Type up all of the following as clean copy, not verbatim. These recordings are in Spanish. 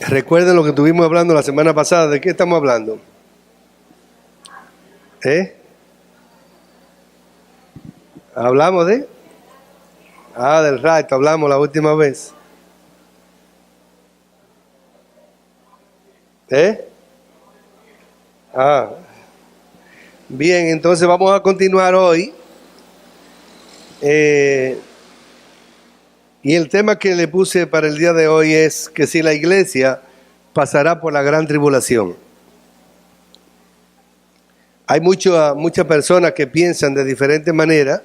Recuerden lo que estuvimos hablando la semana pasada. ¿De qué estamos hablando? ¿Hablamos de? Del rapto, hablamos la última vez. Bien, entonces vamos a continuar hoy. Y el tema que le puse para el día de hoy es que si la iglesia pasará por la gran tribulación. Hay muchas personas que piensan de diferente manera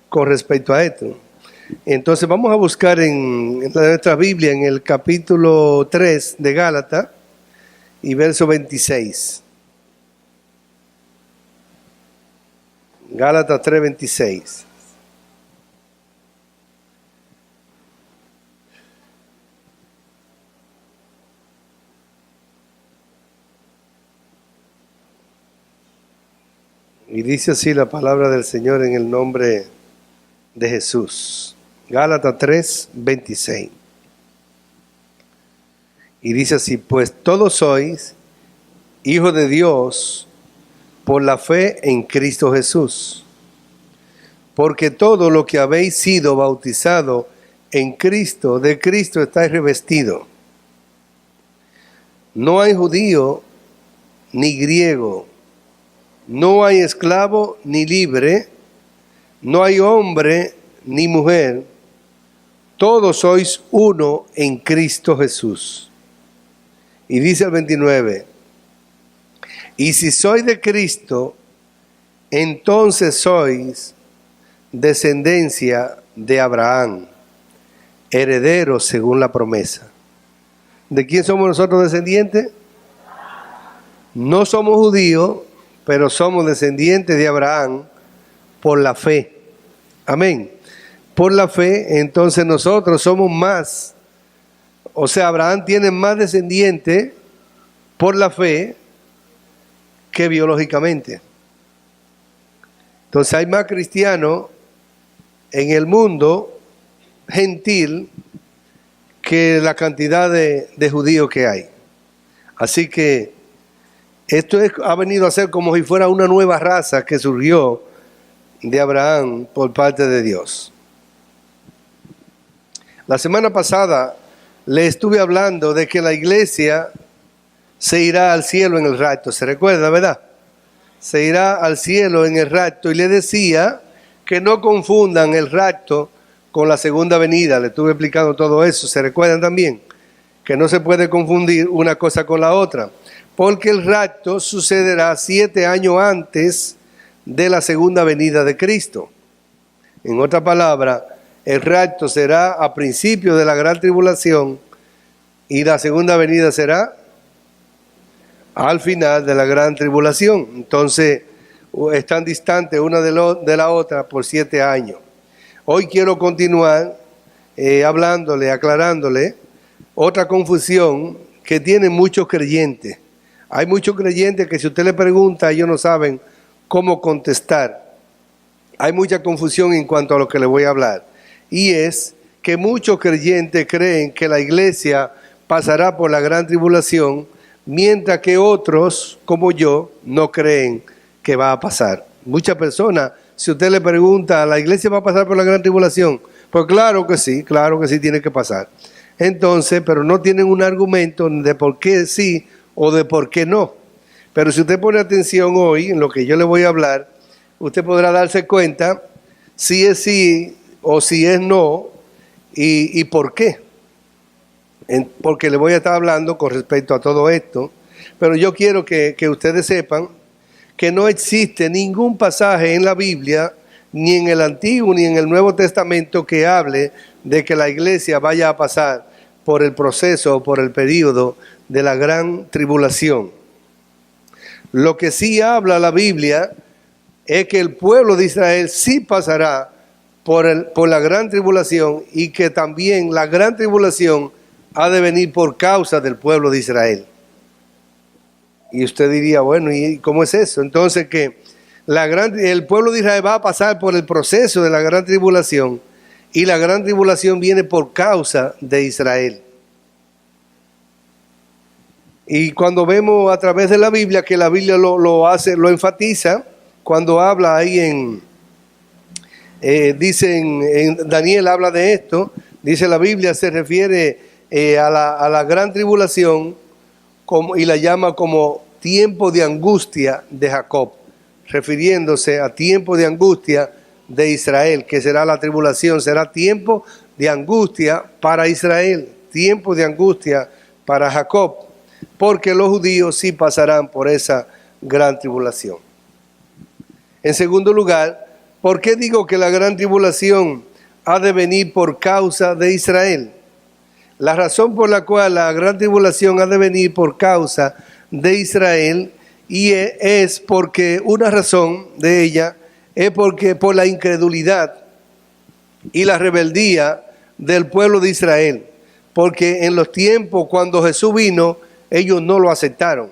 con respecto a esto. Entonces vamos a buscar en nuestra Biblia, en el capítulo 3 de Gálatas y verso 26. Gálatas 3:26. Y dice así la palabra del Señor en el nombre de Jesús. Gálatas 3:26. Y dice así: pues todos sois hijos de Dios por la fe en Cristo Jesús. Porque todo lo que habéis sido bautizado en Cristo, de Cristo estáis revestido. No hay judío ni griego, no hay esclavo ni libre, no hay hombre ni mujer, todos sois uno en Cristo Jesús. Y dice el 29, y si sois de Cristo, entonces sois descendencia de Abraham, herederos según la promesa. ¿De quién somos nosotros descendientes? No somos judíos, pero somos descendientes de Abraham por la fe. Amén. Por la fe, entonces nosotros somos más. O sea, Abraham tiene más descendientes por la fe que biológicamente. Entonces hay más cristianos en el mundo gentil que la cantidad de judíos que hay. Así que esto ha venido a ser como si fuera una nueva raza que surgió de Abraham por parte de Dios. La semana pasada le estuve hablando de que la iglesia se irá al cielo en el rapto. ¿Se recuerda, verdad? Se irá al cielo en el rapto. Y le decía que no confundan el rapto con la segunda venida. Le estuve explicando todo eso. ¿Se recuerdan también? Que no se puede confundir una cosa con la otra. Porque el rapto sucederá 7 años antes de la segunda venida de Cristo. En otra palabra, el rapto será a principio de la gran tribulación y la segunda venida será al final de la gran tribulación. Entonces, están distantes una de la otra por 7 años. Hoy quiero continuar hablándole, aclarándole otra confusión que tienen muchos creyentes. Hay muchos creyentes que si usted le pregunta, ellos no saben cómo contestar. Hay mucha confusión en cuanto a lo que le voy a hablar. Y es que muchos creyentes creen que la iglesia pasará por la gran tribulación, mientras que otros, como yo, no creen que va a pasar. Muchas personas, si usted le pregunta, ¿la iglesia va a pasar por la gran tribulación? Pues claro que sí tiene que pasar. Entonces, pero no tienen un argumento de por qué sí o de por qué no. Pero si usted pone atención hoy en lo que yo le voy a hablar, usted podrá darse cuenta si es sí o si es no y por qué. Porque le voy a estar hablando con respecto a todo esto, pero yo quiero que ustedes sepan que no existe ningún pasaje en la Biblia, ni en el Antiguo ni en el Nuevo Testamento, que hable de que la iglesia vaya a pasar por el proceso o por el periodo de la gran tribulación. Lo que sí habla la Biblia es que el pueblo de Israel sí pasará por la gran tribulación, y que también la gran tribulación ha de venir por causa del pueblo de Israel. Y usted diría, bueno, ¿y cómo es eso? Entonces que el pueblo de Israel va a pasar por el proceso de la gran tribulación, y la gran tribulación viene por causa de Israel. Y cuando vemos a través de la Biblia, que la Biblia lo hace, lo enfatiza, cuando habla ahí en Daniel habla de esto, dice la Biblia, se refiere a la gran tribulación y la llama como tiempo de angustia de Jacob, refiriéndose a tiempo de angustia de Israel, que será la tribulación, será tiempo de angustia para Israel, tiempo de angustia para Jacob, porque los judíos sí pasarán por esa gran tribulación. En segundo lugar, ¿por qué digo que la gran tribulación ha de venir por causa de Israel? La razón por la cual la gran tribulación ha de venir por causa de Israel y es porque una razón de ella es porque por la incredulidad y la rebeldía del pueblo de Israel, porque en los tiempos cuando Jesús vino, ellos no lo aceptaron,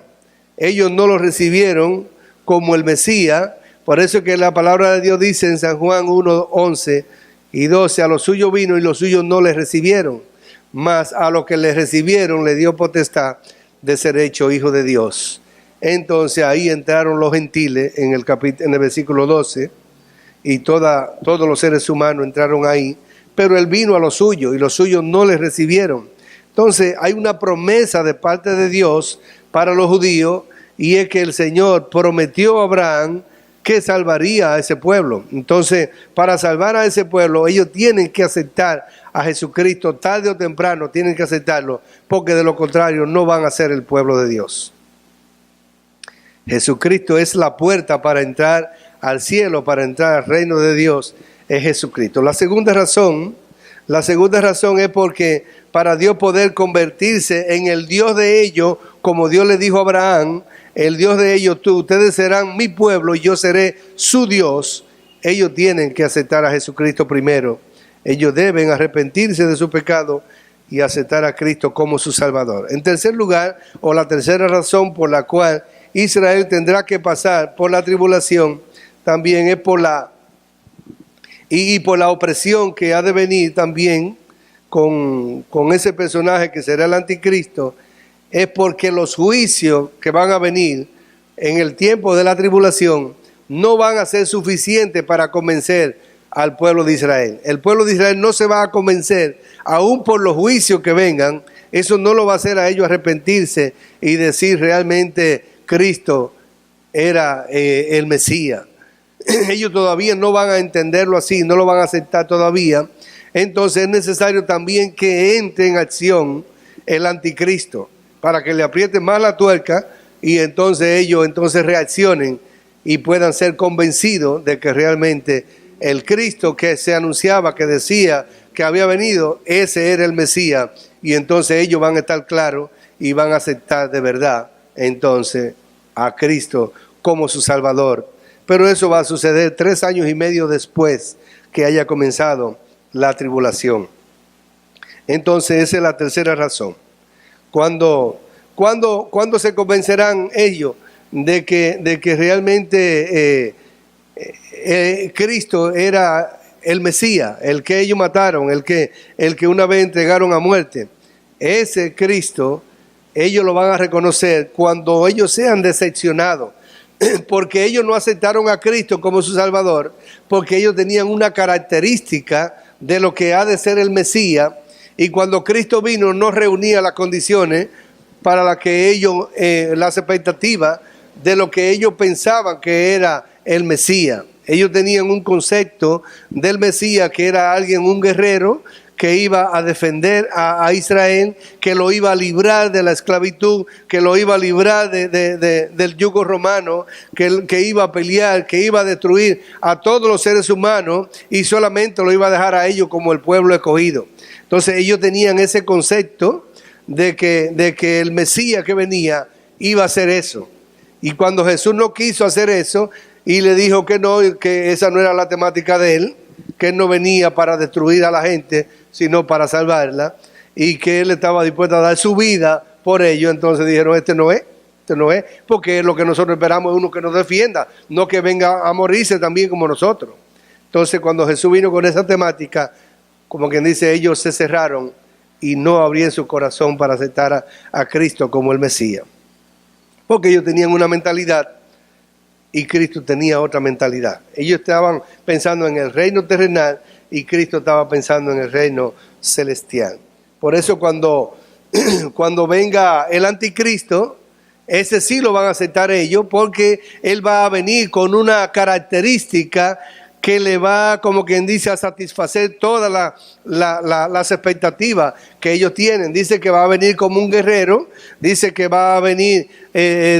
ellos no lo recibieron como el Mesías. Por eso que la palabra de Dios dice en San Juan 1, 11 y 12, a los suyos vino y los suyos no les recibieron, mas a los que les recibieron le dio potestad de ser hecho hijo de Dios. Entonces ahí entraron los gentiles en el versículo 12 y todos los seres humanos entraron ahí, pero él vino a los suyos y los suyos no les recibieron. Entonces hay una promesa de parte de Dios para los judíos y es que el Señor prometió a Abraham que salvaría a ese pueblo. Entonces, para salvar a ese pueblo, ellos tienen que aceptar a Jesucristo, tarde o temprano tienen que aceptarlo, porque de lo contrario no van a ser el pueblo de Dios. Jesucristo es la puerta para entrar al cielo, para entrar al reino de Dios, es Jesucristo. La segunda razón es porque para Dios poder convertirse en el Dios de ellos, como Dios le dijo a Abraham, el Dios de ellos, ustedes serán mi pueblo y yo seré su Dios. Ellos tienen que aceptar a Jesucristo primero. Ellos deben arrepentirse de su pecado y aceptar a Cristo como su Salvador. En tercer lugar, o la tercera razón por la cual Israel tendrá que pasar por la tribulación, también es por la opresión que ha de venir también con ese personaje que será el anticristo, es porque los juicios que van a venir en el tiempo de la tribulación no van a ser suficientes para convencer al pueblo de Israel. El pueblo de Israel no se va a convencer, aún por los juicios que vengan, eso no lo va a hacer a ellos arrepentirse y decir realmente Cristo era el Mesías. Ellos todavía no van a entenderlo así, no lo van a aceptar todavía. Entonces es necesario también que entre en acción el anticristo, para que le aprieten más la tuerca y entonces ellos reaccionen y puedan ser convencidos de que realmente el Cristo que se anunciaba, que decía que había venido, ese era el Mesías. Y entonces ellos van a estar claros y van a aceptar de verdad entonces a Cristo como su Salvador. Pero eso va a suceder 3 años y medio después que haya comenzado la tribulación. Entonces esa es la tercera razón. ¿Cuándo se convencerán ellos de que realmente Cristo era el Mesías, el que ellos mataron, el que una vez entregaron a muerte? Ese Cristo, ellos lo van a reconocer cuando ellos sean decepcionados, porque ellos no aceptaron a Cristo como su Salvador, porque ellos tenían una característica de lo que ha de ser el Mesías. Y cuando Cristo vino no reunía las condiciones para las que ellos, las expectativas de lo que ellos pensaban que era el Mesías. Ellos tenían un concepto del Mesías que era alguien, un guerrero, que iba a defender a Israel, que lo iba a librar de la esclavitud, que lo iba a librar del yugo romano, que iba a pelear, que iba a destruir a todos los seres humanos y solamente lo iba a dejar a ellos como el pueblo escogido. Entonces ellos tenían ese concepto de que el Mesías que venía iba a hacer eso. Y cuando Jesús no quiso hacer eso y le dijo que no, que esa no era la temática de él, que él no venía para destruir a la gente, sino para salvarla, y que él estaba dispuesto a dar su vida por ello, entonces dijeron, este no es, porque lo que nosotros esperamos es uno que nos defienda, no que venga a morirse también como nosotros. Entonces cuando Jesús vino con esa temática, como quien dice, ellos se cerraron y no abrían su corazón para aceptar a Cristo como el Mesías. Porque ellos tenían una mentalidad y Cristo tenía otra mentalidad. Ellos estaban pensando en el reino terrenal y Cristo estaba pensando en el reino celestial. Por eso cuando venga el anticristo, ese sí lo van a aceptar ellos, porque él va a venir con una característica que le va, como quien dice, a satisfacer todas las expectativas que ellos tienen. Dice que va a venir como un guerrero, dice que va a venir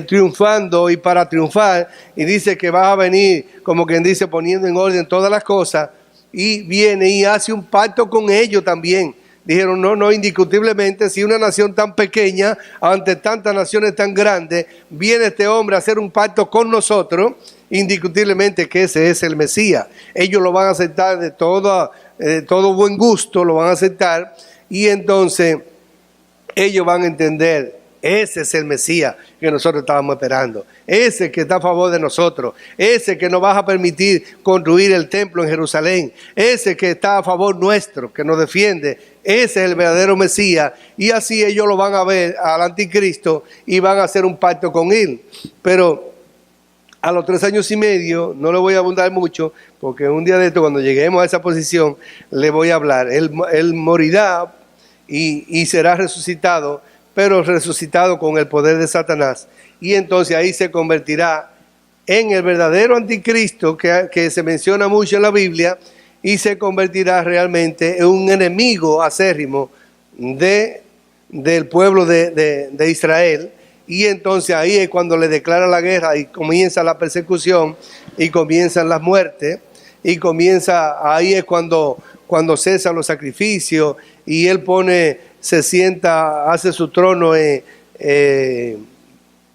triunfando y para triunfar, y dice que va a venir, como quien dice, poniendo en orden todas las cosas, y viene y hace un pacto con ellos también. Dijeron, no, indiscutiblemente, si una nación tan pequeña, ante tantas naciones tan grandes, viene este hombre a hacer un pacto con nosotros, indiscutiblemente que ese es el Mesías. Ellos lo van a aceptar de todo buen gusto, lo van a aceptar, y entonces ellos van a entender, ese es el Mesías que nosotros estábamos esperando, ese que está a favor de nosotros, ese que nos va a permitir construir el templo en Jerusalén, ese que está a favor nuestro, que nos defiende, ese es el verdadero Mesías. Y así ellos lo van a ver al anticristo y van a hacer un pacto con él. Pero a los 3 años y medio, no le voy a abundar mucho, porque un día de esto, cuando lleguemos a esa posición, le voy a hablar. Él morirá y será resucitado, pero resucitado con el poder de Satanás. Y entonces ahí se convertirá en el verdadero anticristo que se menciona mucho en la Biblia, y se convertirá realmente en un enemigo acérrimo del pueblo de Israel. Y entonces ahí es cuando le declara la guerra y comienza la persecución y comienzan las muertes, y ahí es cuando cesan los sacrificios y él se sienta, hace su trono en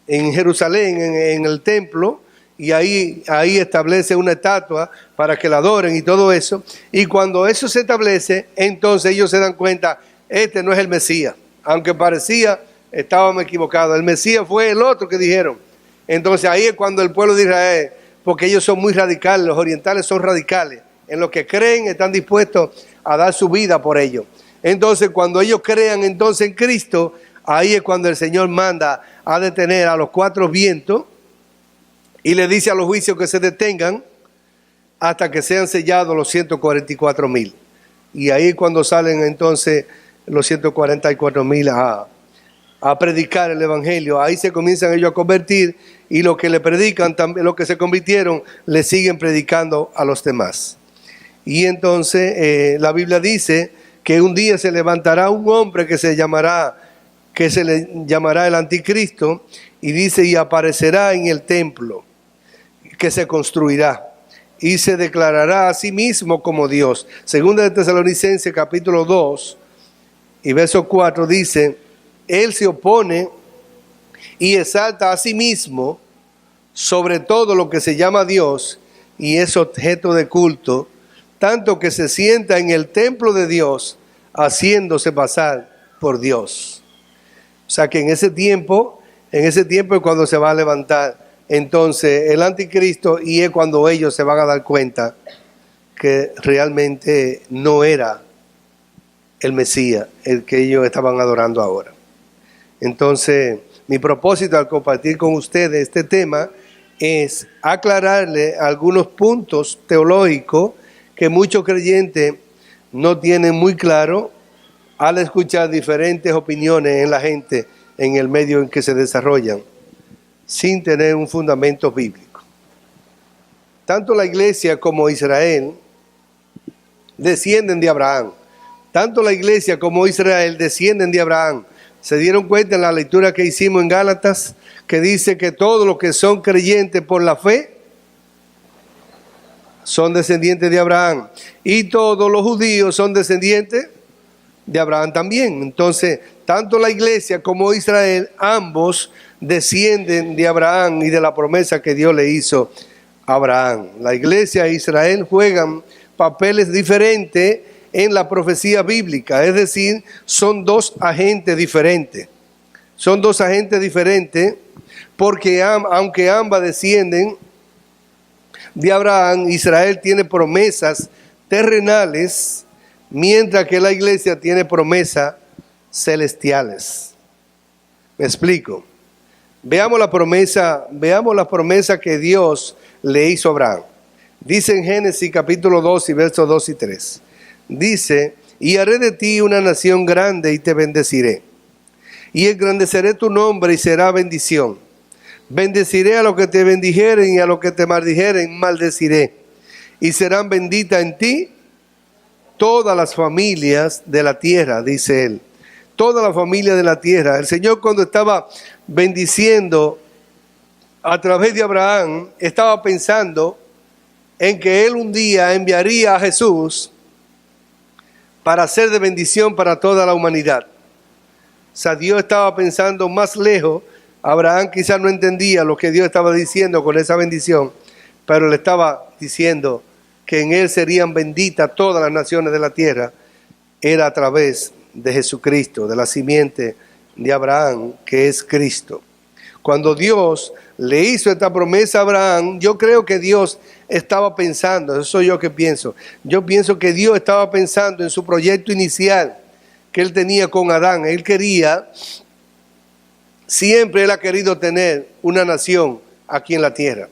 Jerusalén, en el templo, y ahí establece una estatua para que la adoren y todo eso. Y cuando eso se establece, entonces ellos se dan cuenta, este no es el Mesías, aunque parecía, estábamos equivocados, el Mesías fue el otro que dijeron. Entonces ahí es cuando el pueblo de Israel, porque ellos son muy radicales, los orientales son radicales, en lo que creen están dispuestos a dar su vida por ellos. Entonces cuando ellos crean entonces en Cristo, ahí es cuando el Señor manda a detener a los 4 vientos y le dice a los juicios que se detengan hasta que sean sellados los 144,000. Y ahí cuando salen entonces los 144,000 a predicar el evangelio, ahí se comienzan ellos a convertir, y los que le predican, también los que se convirtieron, le siguen predicando a los demás. Y entonces la Biblia dice que un día se levantará un hombre que se le llamará el anticristo, y dice, y aparecerá en el templo que se construirá y se declarará a sí mismo como Dios. Segunda de Tesalonicenses capítulo 2 y verso 4 dice, él se opone y exalta a sí mismo sobre todo lo que se llama Dios y es objeto de culto, tanto que se sienta en el templo de Dios haciéndose pasar por Dios. O sea que en ese tiempo es cuando se va a levantar entonces el anticristo, y es cuando ellos se van a dar cuenta que realmente no era el Mesías el que ellos estaban adorando ahora. Entonces mi propósito al compartir con ustedes este tema es aclararle algunos puntos teológicos que muchos creyentes no tienen muy claro al escuchar diferentes opiniones en la gente en el medio en que se desarrollan, sin tener un fundamento bíblico. Tanto la iglesia como Israel descienden de Abraham. Tanto la iglesia como Israel descienden de Abraham. ¿Se dieron cuenta en la lectura que hicimos en Gálatas, que dice que todos los que son creyentes por la fe son descendientes de Abraham? Y todos los judíos son descendientes de Abraham también. Entonces, tanto la iglesia como Israel, ambos descienden de Abraham y de la promesa que Dios le hizo a Abraham. La iglesia e Israel juegan papeles diferentes en la profecía bíblica, es decir, son 2 agentes diferentes. Son 2 agentes diferentes porque aunque ambas descienden de Abraham, Israel tiene promesas terrenales, mientras que la iglesia tiene promesa celestiales. Me explico. Veamos la promesa que Dios le hizo a Abraham. Dice en Génesis capítulo 2 y versos 2 y 3. Dice, y haré de ti una nación grande y te bendeciré. Y engrandeceré tu nombre y será bendición. Bendeciré a los que te bendijeren y a los que te maldijeren maldeciré. Y serán benditas en ti todas las familias de la tierra, dice él. Toda la familia de la tierra. El Señor, cuando estaba bendiciendo a través de Abraham, estaba pensando en que Él un día enviaría a Jesús para ser de bendición para toda la humanidad. O sea, Dios estaba pensando más lejos. Abraham quizás no entendía lo que Dios estaba diciendo con esa bendición, pero le estaba diciendo que en Él serían benditas todas las naciones de la tierra. Era a través de Jesucristo, de la simiente de Abraham, que es Cristo. Cuando Dios le hizo esta promesa a Abraham, yo creo que Dios estaba pensando, eso soy yo que pienso, yo pienso que Dios estaba pensando en su proyecto inicial que Él tenía con Adán. Él quería, siempre Él ha querido tener una nación aquí en la tierra.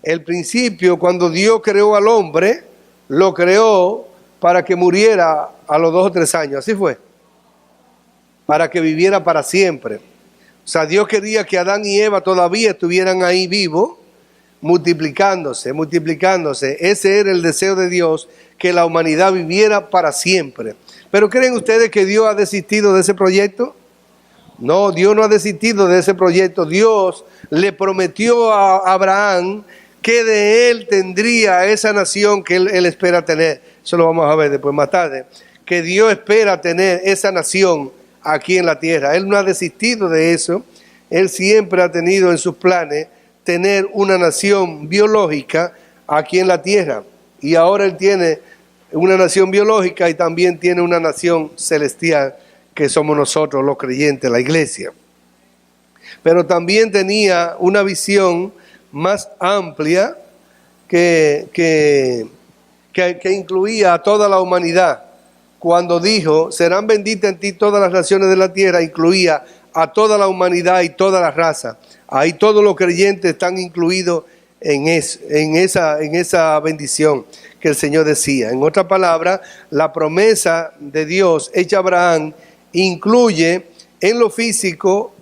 El principio, cuando Dios creó al hombre, lo creó para que muriera a los 2 o 3 años, así fue, para que viviera para siempre. O sea, Dios quería que Adán y Eva todavía estuvieran ahí vivos, multiplicándose. Ese era el deseo de Dios, que la humanidad viviera para siempre. ¿Pero creen ustedes que Dios ha desistido de ese proyecto? No, Dios no ha desistido de ese proyecto. Dios le prometió a Abraham que de él tendría esa nación que él espera tener. Eso lo vamos a ver después más tarde. Que Dios espera tener esa nación aquí en la tierra. Él no ha desistido de eso. Él siempre ha tenido en sus planes tener una nación biológica aquí en la tierra. Y ahora Él tiene una nación biológica y también tiene una nación celestial, que somos nosotros los creyentes, la iglesia. Pero también tenía una visión más amplia que incluía a toda la humanidad. Cuando dijo, serán benditas en ti todas las naciones de la tierra, incluía a toda la humanidad y toda la raza. Ahí todos los creyentes están incluidos en esa bendición que el Señor decía. En otras palabras, la promesa de Dios hecha a Abraham incluye en lo físico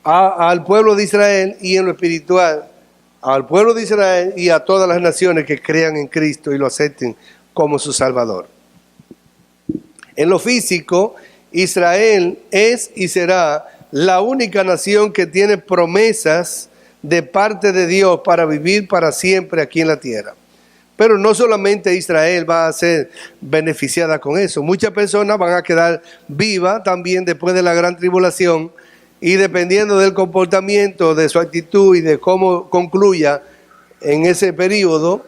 al pueblo de Israel, y en lo espiritual al pueblo de Israel y a todas las naciones que crean en Cristo y lo acepten como su Salvador. En lo físico, Israel es y será la única nación que tiene promesas de parte de Dios para vivir para siempre aquí en la tierra. Pero no solamente Israel va a ser beneficiada con eso. Muchas personas van a quedar vivas también después de la gran tribulación, y dependiendo del comportamiento, de su actitud y de cómo concluya en ese periodo,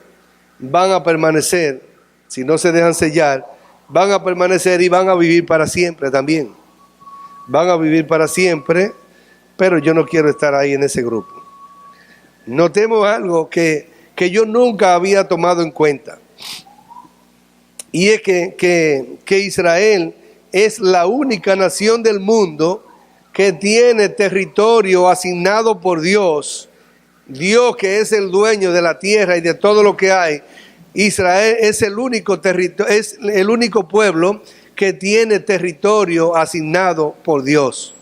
van a permanecer, si no se dejan sellar, van a permanecer y van a vivir para siempre también. Van a vivir para siempre, pero yo no quiero estar ahí en ese grupo. Notemos algo que yo nunca había tomado en cuenta. Y es que Israel es la única nación del mundo que tiene territorio asignado por Dios. Dios, que es el dueño de la tierra y de todo lo que hay. Israel es el único pueblo que tiene territorio asignado por Dios.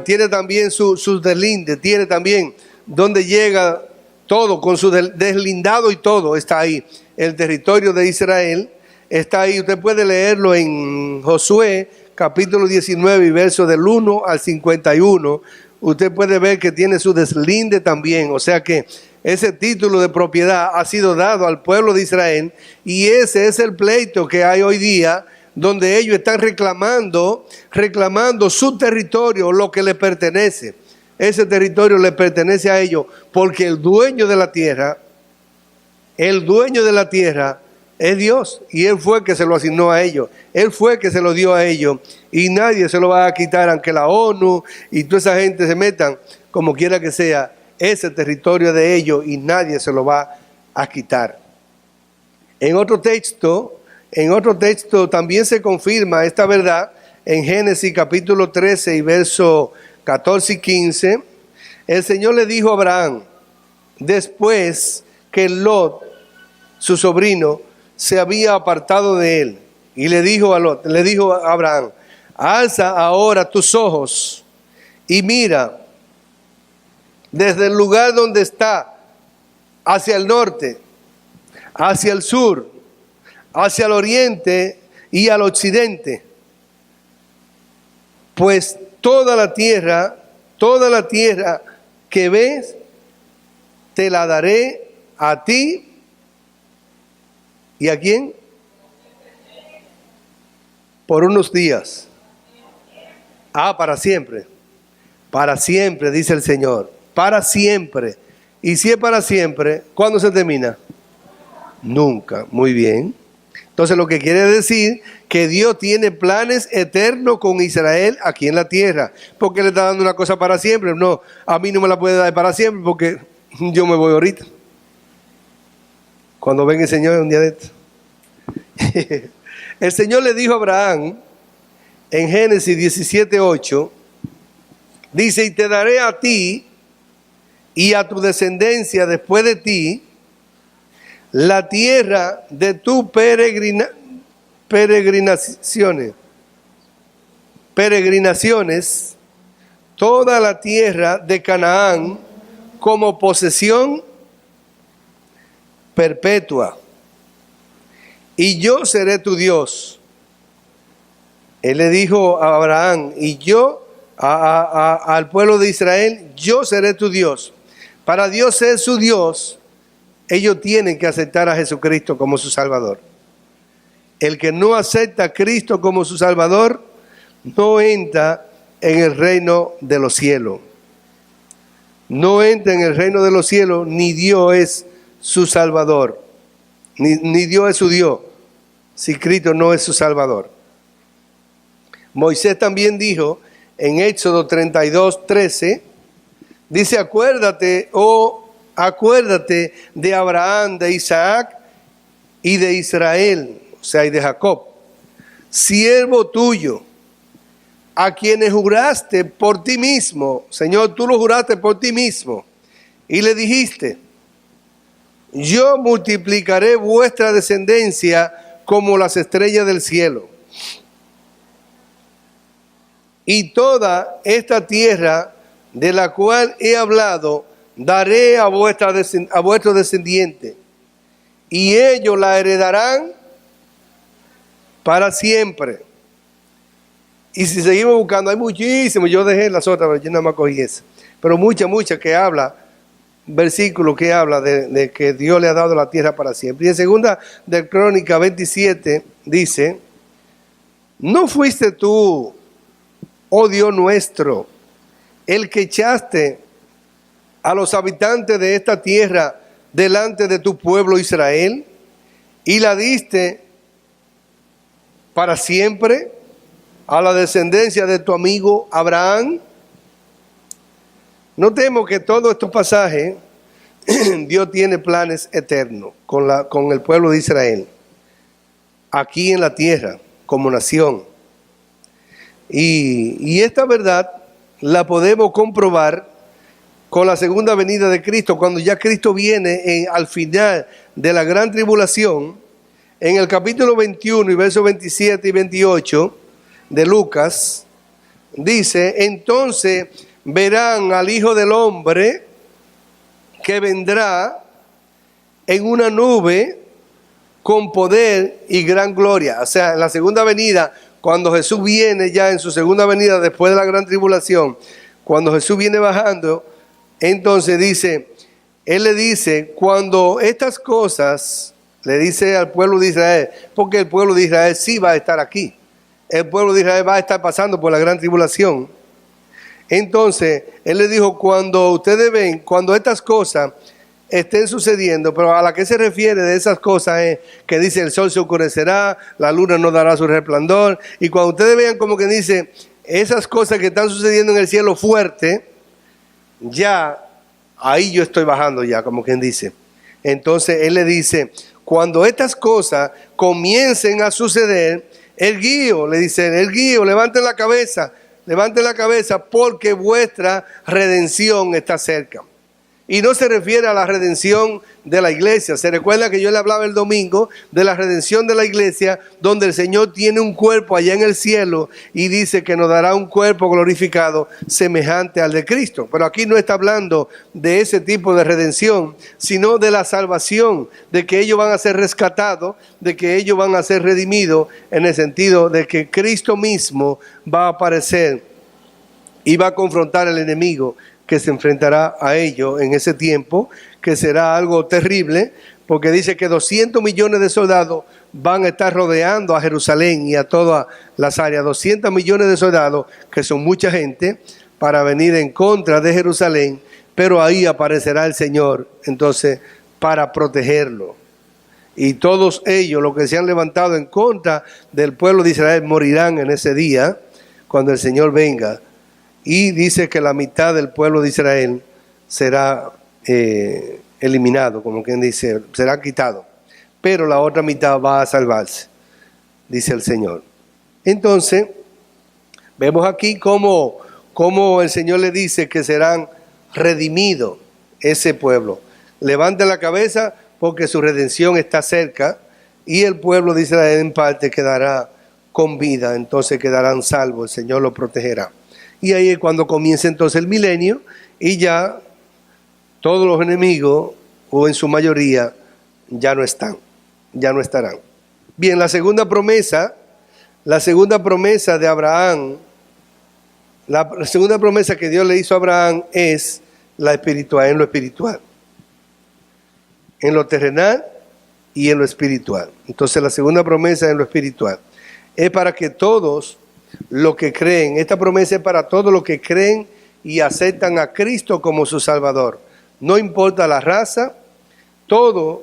Tiene también sus deslindes, tiene también donde llega todo, con su deslindado y todo está ahí. El territorio de Israel está ahí. Usted puede leerlo en Josué, capítulo 19 y versos del 1 al 51. Usted puede ver que tiene su deslinde también. O sea que ese título de propiedad ha sido dado al pueblo de Israel, y ese es el pleito que hay hoy día, donde ellos están reclamando su territorio, lo que les pertenece. Ese territorio les pertenece a ellos porque el dueño de la tierra es Dios, y Él fue que se lo asignó a ellos. Él fue que se lo dio a ellos, y nadie se lo va a quitar, aunque la ONU y toda esa gente se metan, como quiera que sea, ese territorio de ellos, y nadie se lo va a quitar. En otro texto también se confirma esta verdad en Génesis capítulo 13 y verso 14 y 15, el Señor le dijo a Abraham, después que Lot, su sobrino, se había apartado de él, y le dijo a Abraham, alza ahora tus ojos y mira desde el lugar donde está, hacia el norte, hacia el sur, hacia el oriente y al occidente. Pues toda la tierra que ves, te la daré a ti. ¿Y a quién? Por unos días. Para siempre. Para siempre, dice el Señor. Para siempre. Y si es para siempre, ¿cuándo se termina? Nunca. Muy bien. Entonces lo que quiere decir que Dios tiene planes eternos con Israel aquí en la tierra. ¿Por qué le está dando una cosa para siempre? No, a mí no me la puede dar para siempre porque yo me voy ahorita. Cuando venga el Señor un día de esto. El Señor le dijo a Abraham en Génesis 17:8, dice, y te daré a ti y a tu descendencia después de ti la tierra de tus peregrinaciones, toda la tierra de Canaán como posesión perpetua. Y yo seré tu Dios. Él le dijo a Abraham, y yo al pueblo de Israel, yo seré tu Dios. Para Dios ser su Dios, ellos tienen que aceptar a Jesucristo como su Salvador. El que no acepta a Cristo como su Salvador, no entra en el reino de los cielos. No entra en el reino de los cielos, ni Dios es su Salvador. Ni Dios es su Dios, si Cristo no es su Salvador. Moisés también dijo en Éxodo 32:13, dice, acuérdate de Abraham, de Isaac y de Israel, o sea, y de Jacob, siervo tuyo, a quienes juraste por ti mismo. Señor, tú lo juraste por ti mismo. Y le dijiste, yo multiplicaré vuestra descendencia como las estrellas del cielo. Y toda esta tierra de la cual he hablado, daré a vuestros descendientes, y ellos la heredarán para siempre. Y si seguimos buscando, hay muchísimos, yo dejé las otras, pero yo nada más cogí esa. Pero mucha que habla, versículo que habla de que Dios le ha dado la tierra para siempre. Y en segunda de Crónicas 27 dice, ¿no fuiste tú, oh Dios nuestro, el que echaste a los habitantes de esta tierra delante de tu pueblo Israel y la diste para siempre a la descendencia de tu amigo Abraham? Notemos que todos estos pasajes, Dios tiene planes eternos con el pueblo de Israel, aquí en la tierra, como nación. Y esta verdad la podemos comprobar con la segunda venida de Cristo, cuando ya Cristo viene al final de la gran tribulación. En el capítulo 21 y versos 27 y 28 de Lucas, dice, entonces verán al Hijo del Hombre que vendrá en una nube con poder y gran gloria. O sea, en la segunda venida, cuando Jesús viene ya en su segunda venida después de la gran tribulación, cuando Jesús viene bajando, entonces dice, Él le dice, cuando estas cosas, le dice al pueblo de Israel, porque el pueblo de Israel sí va a estar aquí. El pueblo de Israel va a estar pasando por la gran tribulación. Entonces, Él le dijo, cuando ustedes ven, cuando estas cosas estén sucediendo, pero a la que se refiere de esas cosas es que dice el sol se oscurecerá, la luna no dará su resplandor, y cuando ustedes vean como que dice esas cosas que están sucediendo en el cielo fuerte, ya ahí yo estoy bajando ya, como quien dice. Entonces Él le dice, cuando estas cosas comiencen a suceder, erguíos, le dice, erguíos, levanten la cabeza, porque vuestra redención está cerca. Y no se refiere a la redención de la iglesia. Se recuerda que yo le hablaba el domingo de la redención de la iglesia, donde el Señor tiene un cuerpo allá en el cielo y dice que nos dará un cuerpo glorificado semejante al de Cristo. Pero aquí no está hablando de ese tipo de redención, sino de la salvación, de que ellos van a ser rescatados, de que ellos van a ser redimidos, en el sentido de que Cristo mismo va a aparecer y va a confrontar al enemigo que se enfrentará a ello en ese tiempo, que será algo terrible, porque dice que 200 millones de soldados van a estar rodeando a Jerusalén y a todas las áreas. 200 millones de soldados, que son mucha gente, para venir en contra de Jerusalén, pero ahí aparecerá el Señor, entonces, para protegerlo. Y todos ellos, los que se han levantado en contra del pueblo de Israel, morirán en ese día, cuando el Señor venga. Y dice que la mitad del pueblo de Israel será eliminado, como quien dice, será quitado. Pero la otra mitad va a salvarse, dice el Señor. Entonces, vemos aquí cómo el Señor le dice que serán redimidos ese pueblo. Levanten la cabeza porque su redención está cerca y el pueblo de Israel en parte quedará con vida, entonces quedarán salvos, el Señor los protegerá. Y ahí es cuando comienza entonces el milenio y ya todos los enemigos, o en su mayoría, ya no estarán. Bien, la segunda promesa de Abraham, la segunda promesa que Dios le hizo a Abraham es la espiritual, en lo espiritual. En lo terrenal y en lo espiritual. Entonces la segunda promesa en lo espiritual es para que todos los que creen, esta promesa es para todos los que creen y aceptan a Cristo como su Salvador. No importa la raza, todos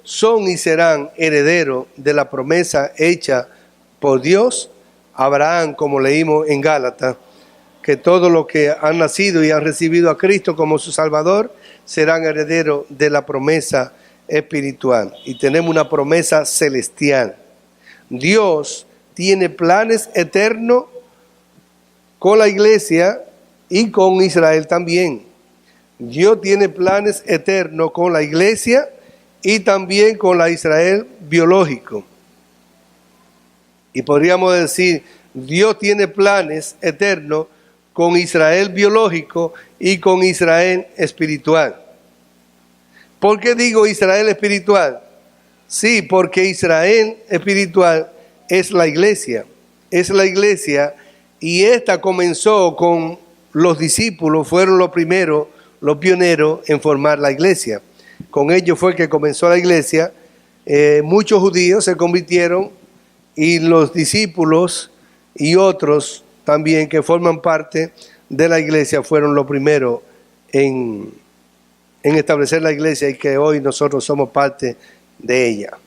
son y serán herederos de la promesa hecha por Dios a Abraham, como leímos en Gálatas, que todos los que han nacido y han recibido a Cristo como su Salvador serán herederos de la promesa espiritual. Y tenemos una promesa celestial. Dios tiene planes eternos con la iglesia y con Israel también. Dios tiene planes eternos con la iglesia y también con la Israel biológico. Y podríamos decir, Dios tiene planes eternos con Israel biológico y con Israel espiritual. ¿Por qué digo Israel espiritual? Sí, porque Israel espiritual es la iglesia y esta comenzó con los discípulos, fueron los primeros, los pioneros en formar la iglesia. Con ellos fue que comenzó la iglesia, muchos judíos se convirtieron y los discípulos y otros también que forman parte de la iglesia fueron los primeros en establecer la iglesia y que hoy nosotros somos parte de ella.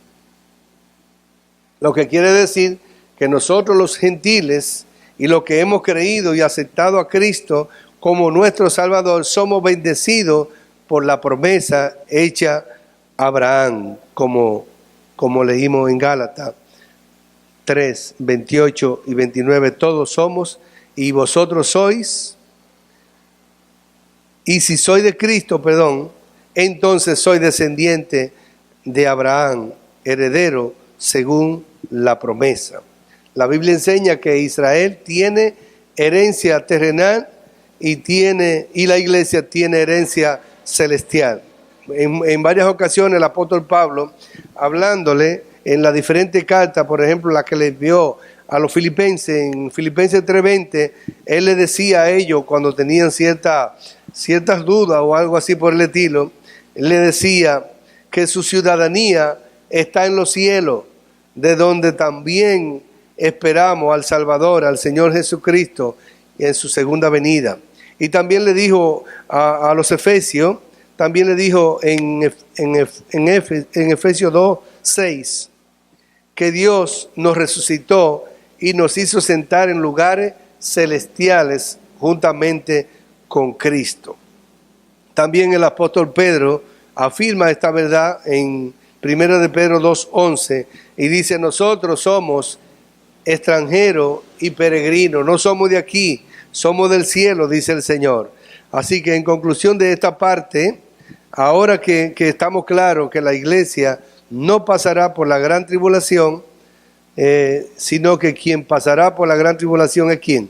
Lo que quiere decir que nosotros los gentiles y los que hemos creído y aceptado a Cristo como nuestro Salvador somos bendecidos por la promesa hecha a Abraham, como leímos en Gálatas 3, 28 y 29, todos somos y vosotros sois, y si soy de Cristo, entonces soy descendiente de Abraham, heredero según la promesa. La Biblia enseña que Israel tiene herencia terrenal y la iglesia tiene herencia celestial. En varias ocasiones el apóstol Pablo, hablándole en las diferentes cartas, por ejemplo la que le envió a los filipenses, en Filipenses 3:20, él le decía a ellos cuando tenían ciertas dudas o algo así por el estilo, él le decía que su ciudadanía está en los cielos, de donde también esperamos al Salvador, al Señor Jesucristo, en su segunda venida. Y también le dijo a los Efesios, también le dijo en Efesios 2:6, que Dios nos resucitó y nos hizo sentar en lugares celestiales juntamente con Cristo. También el apóstol Pedro afirma esta verdad en Primera de Pedro 2:11, y dice: nosotros somos extranjeros y peregrinos, no somos de aquí, somos del cielo, dice el Señor. Así que en conclusión de esta parte, ahora que estamos claros que la iglesia no pasará por la gran tribulación, sino que quien pasará por la gran tribulación es ¿quién?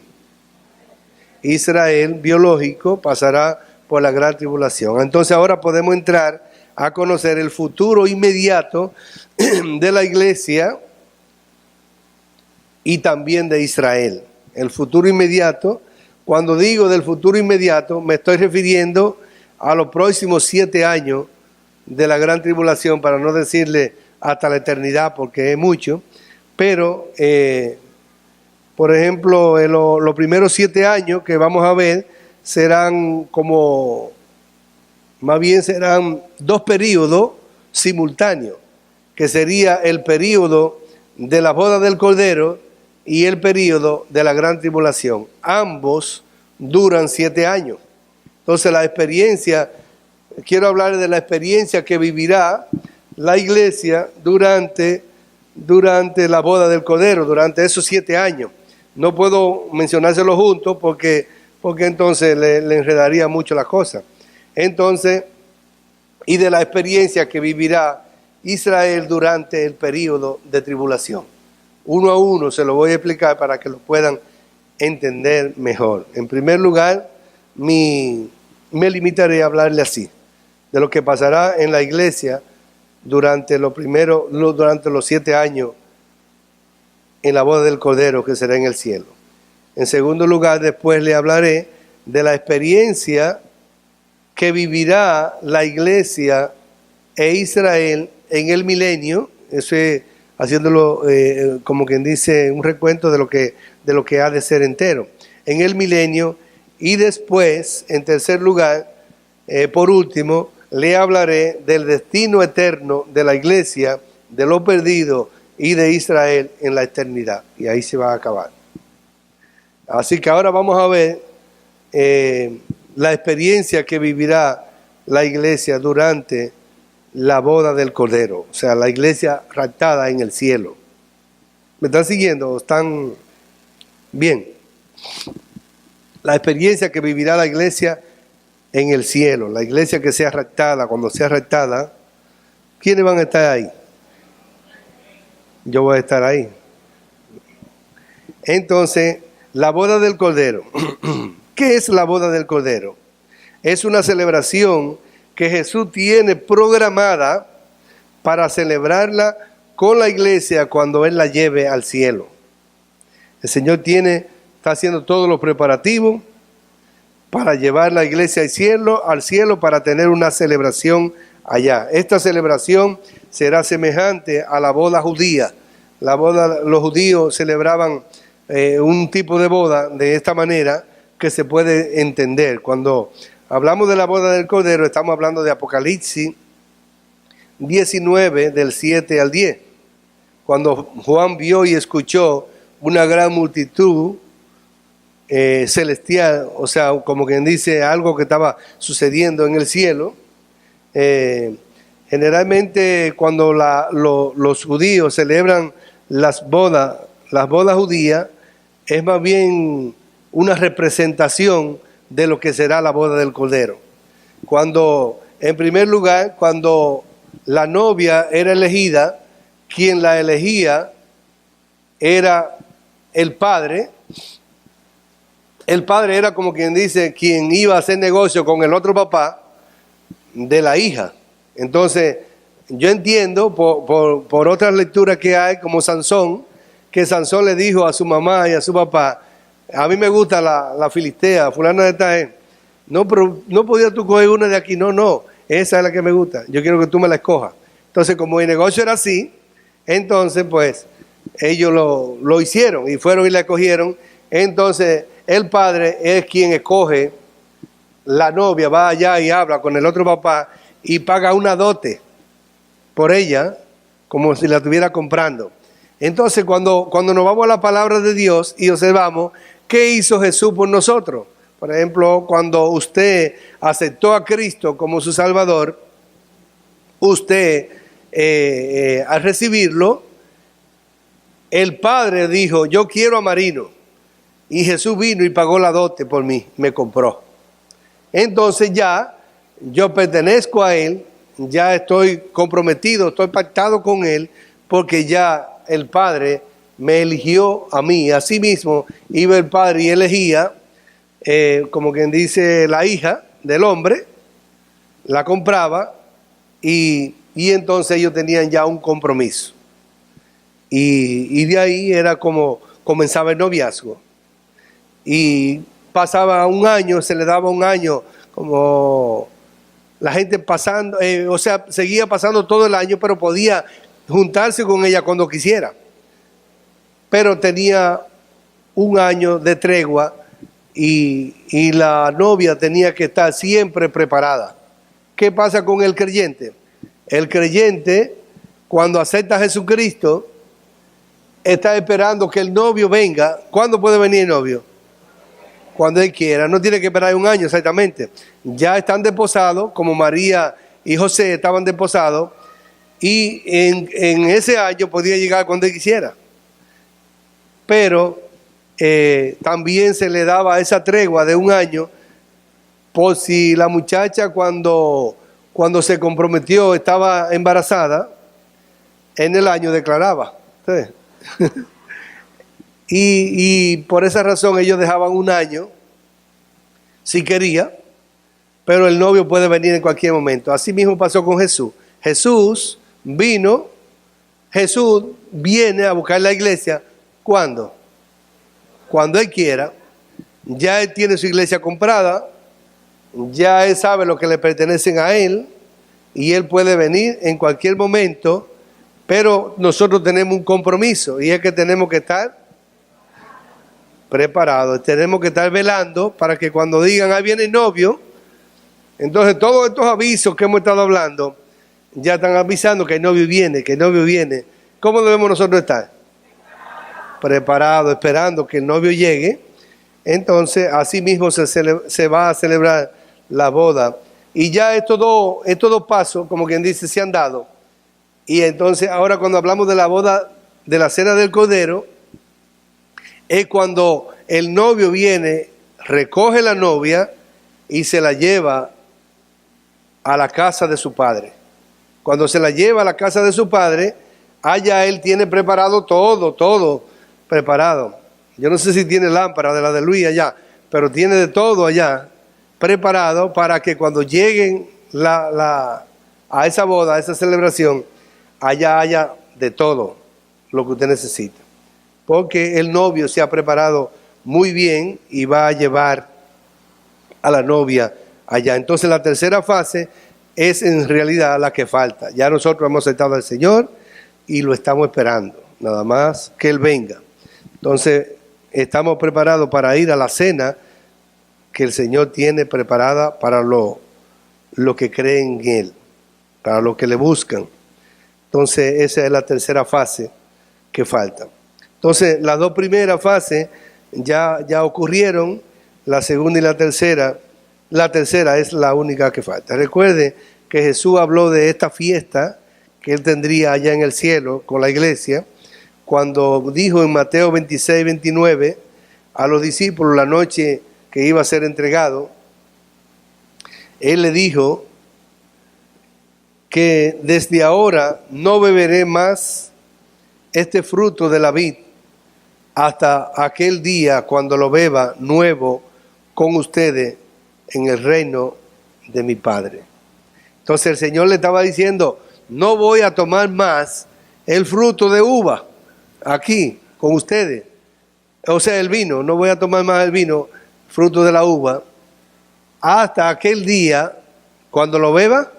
Israel biológico pasará por la gran tribulación. Entonces ahora podemos entrar a conocer el futuro inmediato de la iglesia y también de Israel. El futuro inmediato, cuando digo del futuro inmediato, me estoy refiriendo a los próximos 7 años de la gran tribulación, para no decirle hasta la eternidad, porque es mucho, pero por ejemplo, los primeros 7 años que vamos a ver serán más bien serán 2 periodos simultáneos, que sería el periodo de la boda del Cordero y el periodo de la gran tribulación. Ambos duran 7 años. Entonces quiero hablar de la experiencia que vivirá la iglesia durante la boda del Cordero, durante esos 7 años. No puedo mencionárselo juntos porque entonces le enredaría mucho la cosa. Entonces, y de la experiencia que vivirá Israel durante el periodo de tribulación. Uno a uno se lo voy a explicar para que lo puedan entender mejor. En primer lugar, me limitaré a hablarle así, de lo que pasará en la iglesia durante los 7 años en la boda del Cordero, que será en el cielo. En segundo lugar, después le hablaré de la experiencia que vivirá la iglesia e Israel en el milenio. Eso es haciéndolo como quien dice un recuento de lo que ha de ser entero en el milenio. Y después, en tercer lugar, por último, le hablaré del destino eterno de la iglesia, de lo perdido y de Israel en la eternidad. Y ahí se va a acabar. Así que ahora vamos a ver la experiencia que vivirá la iglesia durante la boda del Cordero, o sea, la iglesia raptada en el cielo. ¿Me están siguiendo? ¿Están bien? La experiencia que vivirá la iglesia en el cielo, la iglesia que sea raptada, cuando sea raptada, ¿quiénes van a estar ahí? Yo voy a estar ahí. Entonces, la boda del Cordero. ¿Qué es la boda del Cordero? Es una celebración que Jesús tiene programada para celebrarla con la iglesia cuando Él la lleve al cielo. El Señor está haciendo todos los preparativos para llevar la iglesia al cielo para tener una celebración allá. Esta celebración será semejante a la boda judía. Los judíos celebraban un tipo de boda de esta manera que se puede entender. Cuando hablamos de la boda del Cordero, estamos hablando de Apocalipsis 19, del 7 al 10. Cuando Juan vio y escuchó una gran multitud celestial, o sea, como quien dice, algo que estaba sucediendo en el cielo. Generalmente cuando los judíos celebran las bodas judías, es más bien una representación de lo que será la boda del Cordero. En primer lugar, cuando la novia era elegida, quien la elegía era el padre. El padre era, como quien dice, quien iba a hacer negocio con el otro papá de la hija. Entonces, yo entiendo por otras lecturas que hay, como Sansón, que Sansón le dijo a su mamá y a su papá: a mí me gusta la filistea, fulana de tal. No, pero no podías tú coger una de aquí. No, esa es la que me gusta. Yo quiero que tú me la escojas. Entonces, como el negocio era así, entonces pues ellos lo hicieron y fueron y la escogieron. Entonces el padre es quien escoge la novia, va allá y habla con el otro papá y paga una dote por ella, como si la estuviera comprando. Entonces cuando nos vamos a la palabra de Dios y observamos qué hizo Jesús por nosotros. Por ejemplo, cuando usted aceptó a Cristo como su Salvador, usted al recibirlo, el padre dijo, yo quiero a Marino. Y Jesús vino y pagó la dote por mí, me compró. Entonces ya yo pertenezco a Él, ya estoy comprometido, estoy pactado con Él, porque ya el Padre me eligió a mí. Asimismo, iba el Padre y elegía, como quien dice, la hija del hombre, la compraba y entonces ellos tenían ya un compromiso. Y de ahí era como comenzaba el noviazgo. Y pasaba un año, se le daba un año, como la gente pasando, o sea, seguía pasando todo el año, pero podía juntarse con ella cuando quisiera. Pero tenía un año de tregua y la novia tenía que estar siempre preparada. ¿Qué pasa con el creyente? El creyente, cuando acepta a Jesucristo, está esperando que el novio venga. ¿Cuándo puede venir el novio? Cuando Él quiera. No tiene que esperar un año exactamente. Ya están desposados, como María y José estaban desposados, y en ese año podía llegar cuando Él quisiera. Pero también se le daba esa tregua de un año por si la muchacha cuando se comprometió estaba embarazada, en el año declaraba. ¿Sí? Y por esa razón ellos dejaban un año, si quería, pero el novio puede venir en cualquier momento. Así mismo pasó con Jesús. Jesús viene a buscar la iglesia. ¿Cuándo? Cuando Él quiera. Ya Él tiene su iglesia comprada, ya Él sabe lo que le pertenecen a Él, y Él puede venir en cualquier momento, pero nosotros tenemos un compromiso, y es que tenemos que estar preparados, tenemos que estar velando para que cuando digan, ahí viene el novio, entonces todos estos avisos que hemos estado hablando, ya están avisando que el novio viene, que el novio viene. ¿Cómo debemos nosotros estar? Preparados, esperando que el novio llegue. Entonces, así mismo se va a celebrar la boda. Y ya estos dos pasos, como quien dice, se han dado. Y entonces, ahora cuando hablamos de la boda, de la cena del Cordero, es cuando el novio viene, recoge la novia y se la lleva a la casa de su padre. Cuando se la lleva a la casa de su padre, allá él tiene preparado todo preparado. Yo no sé si tiene lámpara de la de Luis allá, pero tiene de todo allá preparado para que cuando lleguen a esa boda, a esa celebración, allá haya de todo lo que usted necesita. Porque el novio se ha preparado muy bien y va a llevar a la novia allá. Entonces la tercera fase es en realidad la que falta. Ya nosotros hemos aceptado al Señor y lo estamos esperando, nada más que Él venga. Entonces estamos preparados para ir a la cena que el Señor tiene preparada para lo que creen en Él, para los que le buscan. Entonces esa es la tercera fase que falta. Entonces las dos primeras fases ya ocurrieron, la segunda y la tercera es la única que falta. Recuerde que Jesús habló de esta fiesta que Él tendría allá en el cielo con la iglesia, cuando dijo en Mateo 26, 29 a los discípulos la noche que iba a ser entregado, Él le dijo que desde ahora no beberé más este fruto de la vid hasta aquel día cuando lo beba nuevo con ustedes en el reino de mi Padre. Entonces el Señor le estaba diciendo, no voy a tomar más el fruto de uva aquí con ustedes. O sea, el vino, no voy a tomar más el vino, fruto de la uva, hasta aquel día cuando lo beba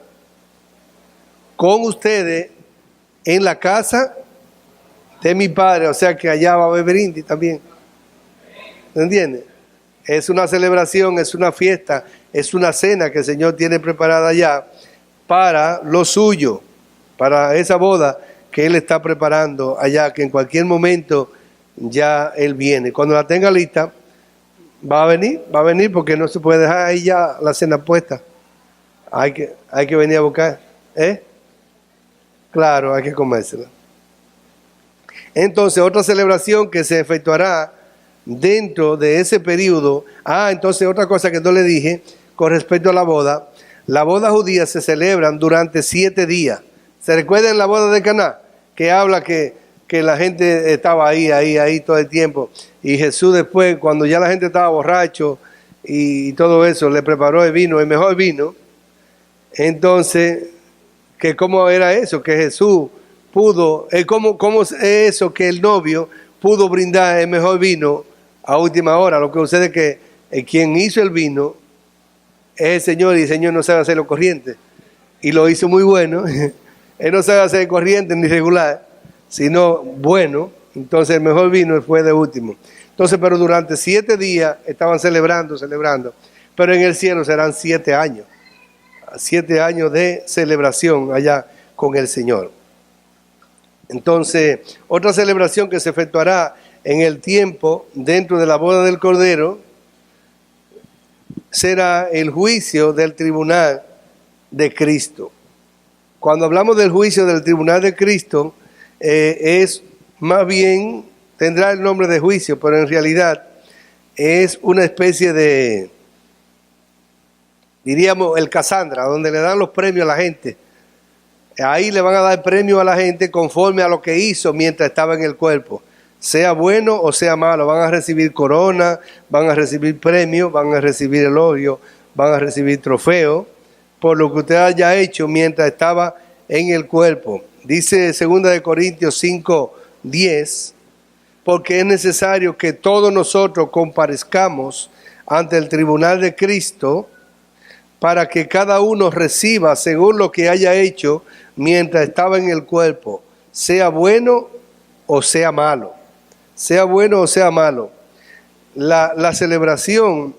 con ustedes en la casa de mi Padre. O sea que allá va a beber Indy también. ¿Me entiendes? Es una celebración, es una fiesta, es una cena que el Señor tiene preparada allá para lo suyo, para esa boda que Él está preparando allá, que en cualquier momento ya Él viene. Cuando la tenga lista, va a venir porque no se puede dejar ahí ya la cena puesta. Hay que venir a buscar. Claro, hay que comérsela. Entonces, otra celebración que se efectuará dentro de ese periodo. Entonces otra cosa que no le dije con respecto a la boda. La boda judía se celebran durante 7 días. ¿Se recuerdan la boda de Caná? Que habla que la gente estaba ahí todo el tiempo. Y Jesús después, cuando ya la gente estaba borracho y todo eso, le preparó el vino, el mejor vino. Entonces, que cómo era eso, que Jesús pudo, cómo es eso que el novio pudo brindar el mejor vino a última hora. Lo que sucede es que quien hizo el vino es el Señor, y el Señor no sabe hacerlo corriente. Y lo hizo muy bueno. Él no sabe hacer corriente ni regular, sino bueno. Entonces el mejor vino fue de último. Entonces, pero durante 7 días estaban celebrando. Pero en el cielo serán 7 años. 7 años de celebración allá con el Señor. Entonces, otra celebración que se efectuará en el tiempo dentro de la boda del Cordero será el juicio del tribunal de Cristo. Cuando hablamos del juicio del tribunal de Cristo, es más bien, tendrá el nombre de juicio, pero en realidad es una especie de, diríamos, el Casandra, donde le dan los premios a la gente. Ahí le van a dar premio a la gente conforme a lo que hizo mientras estaba en el cuerpo. Sea bueno o sea malo, van a recibir corona, van a recibir premio, van a recibir elogio, van a recibir trofeo por lo que usted haya hecho mientras estaba en el cuerpo. Dice 2 Corintios 5:10, porque es necesario que todos nosotros comparezcamos ante el tribunal de Cristo para que cada uno reciba según lo que haya hecho mientras estaba en el cuerpo, sea bueno o sea malo. Sea bueno o sea malo. La celebración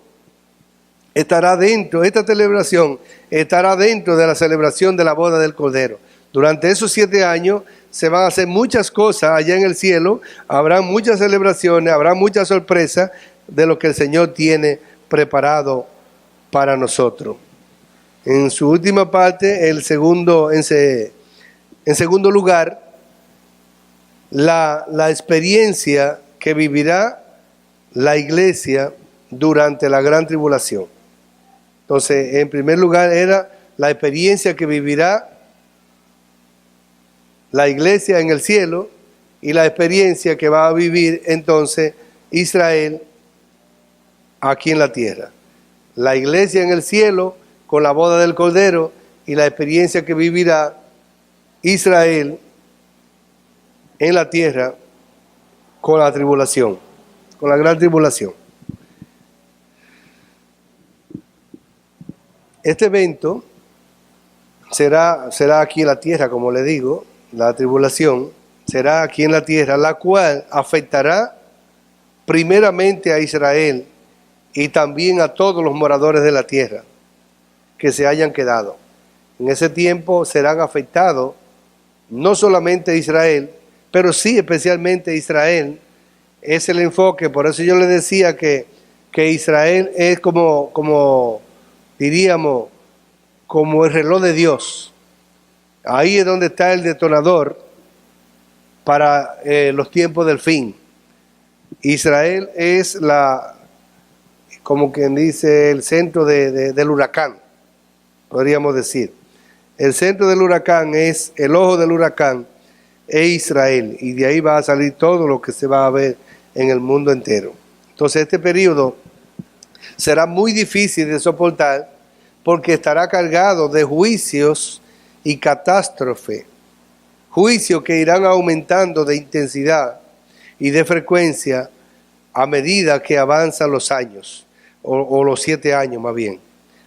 estará dentro, esta celebración estará dentro de la celebración de la boda del Cordero. Durante esos 7 años se van a hacer muchas cosas allá en el cielo, habrá muchas celebraciones, habrá muchas sorpresas de lo que el Señor tiene preparado para nosotros. En su última parte, en segundo lugar, la experiencia que vivirá la iglesia durante la gran tribulación. Entonces, en primer lugar era la experiencia que vivirá la iglesia en el cielo y la experiencia que va a vivir entonces Israel aquí en la tierra. La iglesia en el cielo con la boda del Cordero y la experiencia que vivirá Israel en la tierra con la tribulación, con la gran tribulación. Este evento será aquí en la tierra, como le digo, la tribulación será aquí en la tierra, la cual afectará primeramente a Israel y también a todos los moradores de la tierra que se hayan quedado. En ese tiempo serán afectados no solamente Israel, pero sí especialmente Israel. Es el enfoque, por eso yo le decía que Israel es como diríamos, como el reloj de Dios. Ahí es donde está el detonador para los tiempos del fin. Israel es como quien dice, el centro del huracán, podríamos decir. El centro del huracán es el ojo del huracán, es Israel, y de ahí va a salir todo lo que se va a ver en el mundo entero. Entonces este periodo será muy difícil de soportar porque estará cargado de juicios y catástrofe, juicios que irán aumentando de intensidad y de frecuencia a medida que avanzan los años, o los 7 años más bien.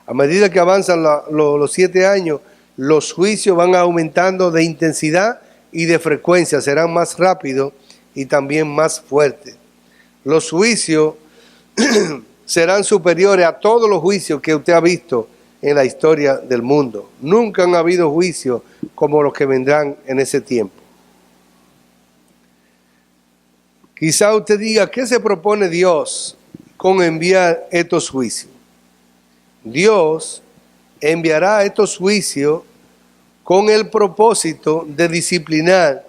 A medida que avanzan los 7 años, los juicios van aumentando de intensidad y de frecuencia, serán más rápidos y también más fuertes. Los juicios serán superiores a todos los juicios que usted ha visto en la historia del mundo. Nunca han habido juicios como los que vendrán en ese tiempo. Quizá usted diga, ¿qué se propone Dios con enviar estos juicios? Dios enviará estos juicios con el propósito de disciplinar,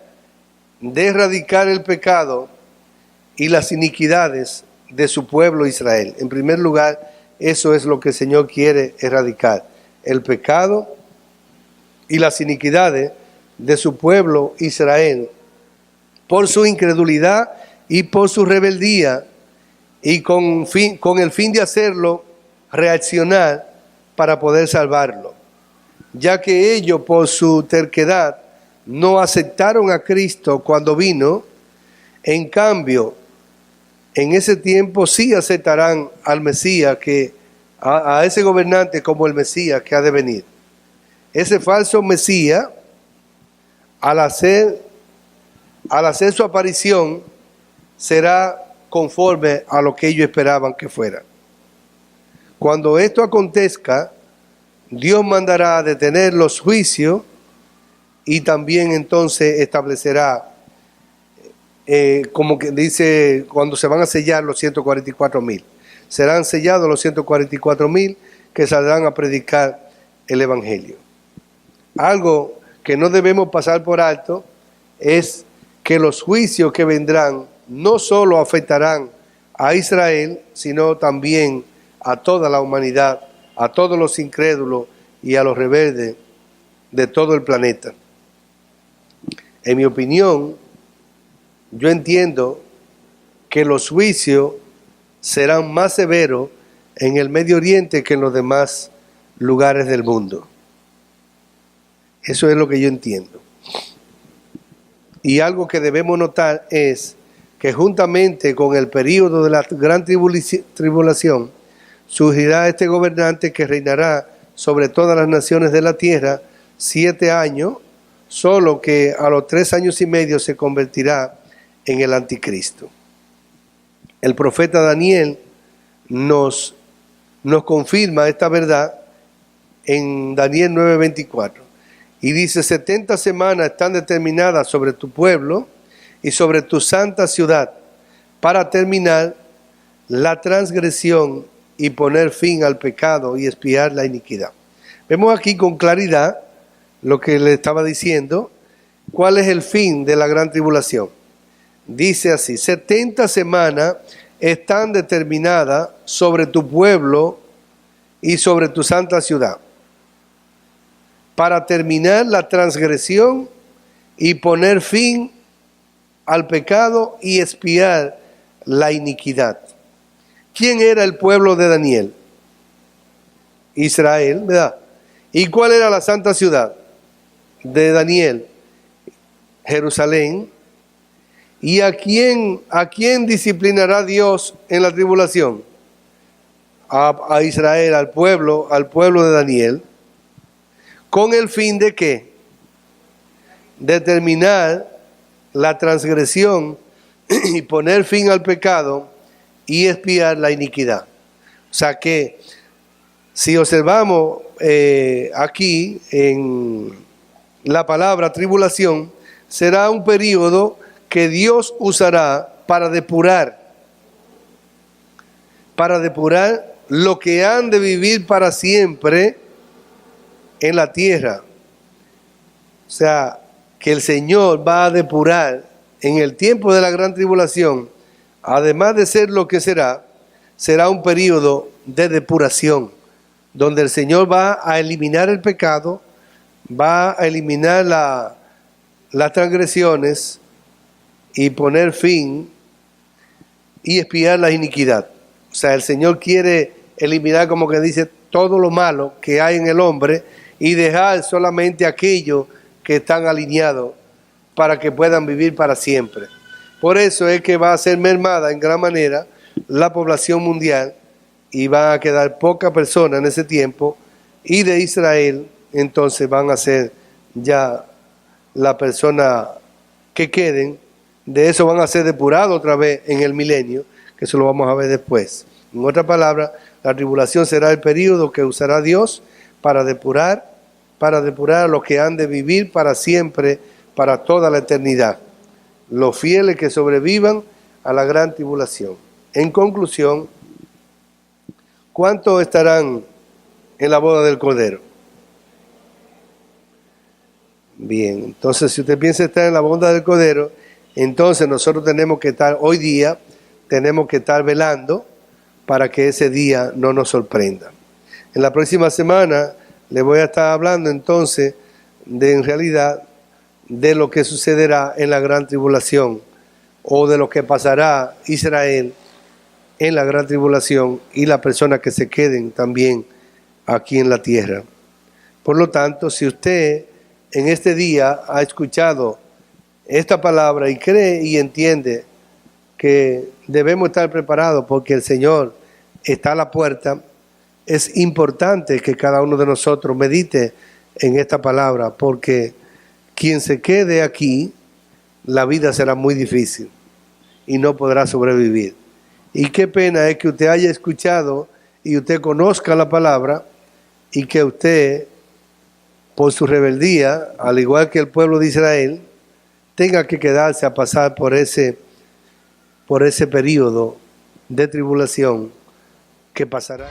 de erradicar el pecado y las iniquidades de su pueblo Israel. En primer lugar, eso es lo que el Señor quiere erradicar, el pecado y las iniquidades de su pueblo Israel, por su incredulidad y por su rebeldía, y con el fin de hacerlo reaccionar para poder salvarlo, ya que ellos por su terquedad no aceptaron a Cristo cuando vino. En cambio, en ese tiempo sí aceptarán al Mesías, a ese gobernante como el Mesías que ha de venir. Ese falso Mesías, al hacer su aparición, será conforme a lo que ellos esperaban que fuera. Cuando esto acontezca, Dios mandará a detener los juicios y también entonces establecerá, como que dice, cuando se van a sellar los 144,000. Serán sellados los 144,000 que saldrán a predicar el Evangelio. Algo que no debemos pasar por alto es que los juicios que vendrán no solo afectarán a Israel, sino también a toda la humanidad, a todos los incrédulos y a los rebeldes de todo el planeta. En mi opinión, yo entiendo que los juicios serán más severos en el Medio Oriente que en los demás lugares del mundo. Eso es lo que yo entiendo. Y algo que debemos notar es que juntamente con el período de la gran tribulación, surgirá este gobernante que reinará sobre todas las naciones de la tierra 7 años, solo que a los 3 años y medio se convertirá en el anticristo. El profeta Daniel nos confirma esta verdad en Daniel 9:24. Y dice: 70 semanas están determinadas sobre tu pueblo y sobre tu santa ciudad, para terminar la transgresión y poner fin al pecado y expiar la iniquidad. Vemos aquí con claridad lo que le estaba diciendo, cuál es el fin de la gran tribulación. Dice así: 70 semanas están determinadas sobre tu pueblo y sobre tu santa ciudad, para terminar la transgresión y poner fin al pecado y expiar la iniquidad. ¿Quién era el pueblo de Daniel? Israel, ¿verdad? ¿Y cuál era la santa ciudad de Daniel? Jerusalén. ¿Y a quién disciplinará Dios en la tribulación? A Israel, al pueblo de Daniel. ¿Con el fin de qué? Determinar la transgresión y poner fin al pecado y expiar la iniquidad. O sea que si observamos aquí en la palabra tribulación, será un periodo que Dios usará para depurar lo que han de vivir para siempre en la tierra. O sea, que el Señor va a depurar en el tiempo de la gran tribulación, además de ser lo que será un periodo de depuración, donde el Señor va a eliminar el pecado, va a eliminar las transgresiones y poner fin y expiar la iniquidad. O sea, el Señor quiere eliminar, como que dice, todo lo malo que hay en el hombre y dejar solamente aquello que están alineados para que puedan vivir para siempre. Por eso es que va a ser mermada en gran manera la población mundial y van a quedar pocas personas en ese tiempo, y de Israel entonces van a ser ya la persona que queden. De eso van a ser depurados otra vez en el milenio, que eso lo vamos a ver después. En otras palabras, la tribulación será el periodo que usará Dios para depurar a los que han de vivir para siempre, para toda la eternidad, los fieles que sobrevivan a la gran tribulación. En conclusión, ¿cuántos estarán en la boda del Cordero? Bien, entonces si usted piensa estar en la bondad del Cordero, entonces nosotros tenemos que estar, hoy día, tenemos que estar velando para que ese día no nos sorprenda. En la próxima semana le voy a estar hablando entonces en realidad de lo que sucederá en la gran tribulación o de lo que pasará Israel en la gran tribulación y las personas que se queden también aquí en la tierra. Por lo tanto, si usted en este día ha escuchado esta palabra y cree y entiende que debemos estar preparados porque el Señor está a la puerta, es importante que cada uno de nosotros medite en esta palabra, porque quien se quede aquí, la vida será muy difícil y no podrá sobrevivir. Y qué pena es que usted haya escuchado y usted conozca la palabra y que usted, por su rebeldía, al igual que el pueblo de Israel, tenga que quedarse a pasar por ese periodo de tribulación que pasará.